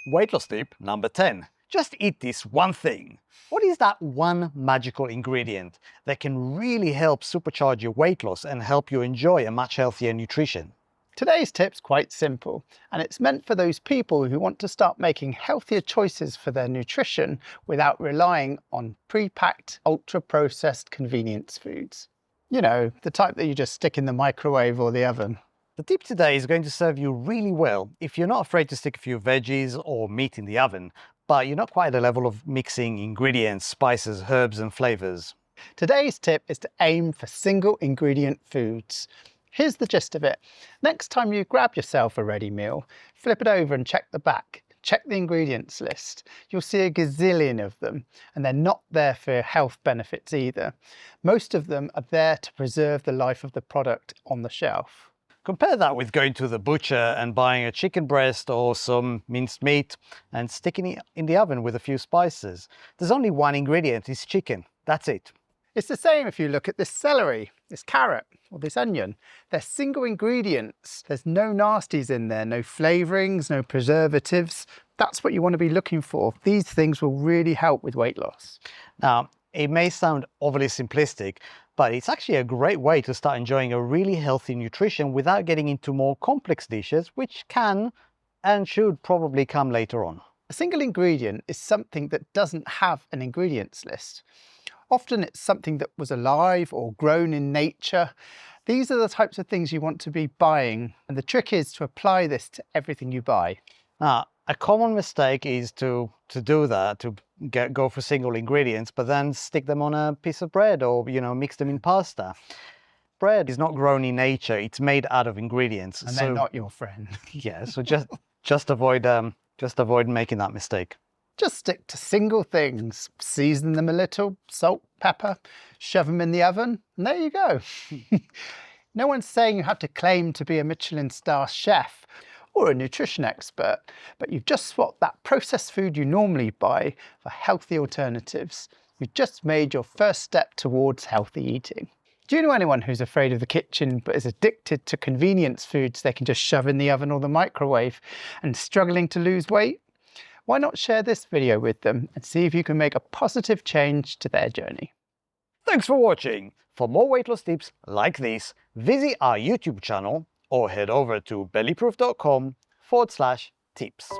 Weight loss tip number 10. Just eat this one thing. What is that one magical ingredient that can really help supercharge your weight loss and help you enjoy a much healthier nutrition? Today's tip's quite simple, and it's meant for those people who want to start making healthier choices for their nutrition without relying on pre-packed, ultra-processed convenience foods. You know, the type that you just stick in the microwave or the oven. The tip today is going to serve you really well if you're not afraid to stick a few veggies or meat in the oven, but you're not quite at the level of mixing ingredients, spices, herbs and flavors. Today's tip is to aim for single ingredient foods. Here's the gist of it. Next time you grab yourself a ready meal, flip it over and check the back. Check the ingredients list. You'll see a gazillion of them, and they're not there for health benefits either. Most of them are there to preserve the life of the product on the shelf. Compare that with going to the butcher and buying a chicken breast or some minced meat and sticking it in the oven with a few spices. There's only one ingredient, it's chicken. That's it. It's the same if you look at this celery, this carrot, or this onion. They're single ingredients. There's no nasties in there, no flavorings, no preservatives. That's what you want to be looking for. These things will really help with weight loss. Now, it may sound overly simplistic, but it's actually a great way to start enjoying a really healthy nutrition without getting into more complex dishes, which can and should probably come later on. A single ingredient is something that doesn't have an ingredients list. Often it's something that was alive or grown in nature. These are the types of things you want to be buying, and the trick is to apply this to everything you buy. Now, a common mistake is to do that, to go for single ingredients, but then stick them on a piece of bread or, mix them in pasta. Bread is not grown in nature, it's made out of ingredients. And they're not your friend. Yeah, so just avoid making that mistake. Just stick to single things, season them a little, salt, pepper, shove them in the oven, and there you go. No one's saying you have to claim to be a Michelin star chef or a nutrition expert, but you've just swapped that processed food you normally buy for healthy alternatives. You've just made your first step towards healthy eating. Do you know anyone who's afraid of the kitchen but is addicted to convenience foods they can just shove in the oven or the microwave and struggling to lose weight? Why not share this video with them and see if you can make a positive change to their journey? Thanks for watching. For more weight loss tips like this, visit our YouTube channel or head over to bellyproof.com/tips.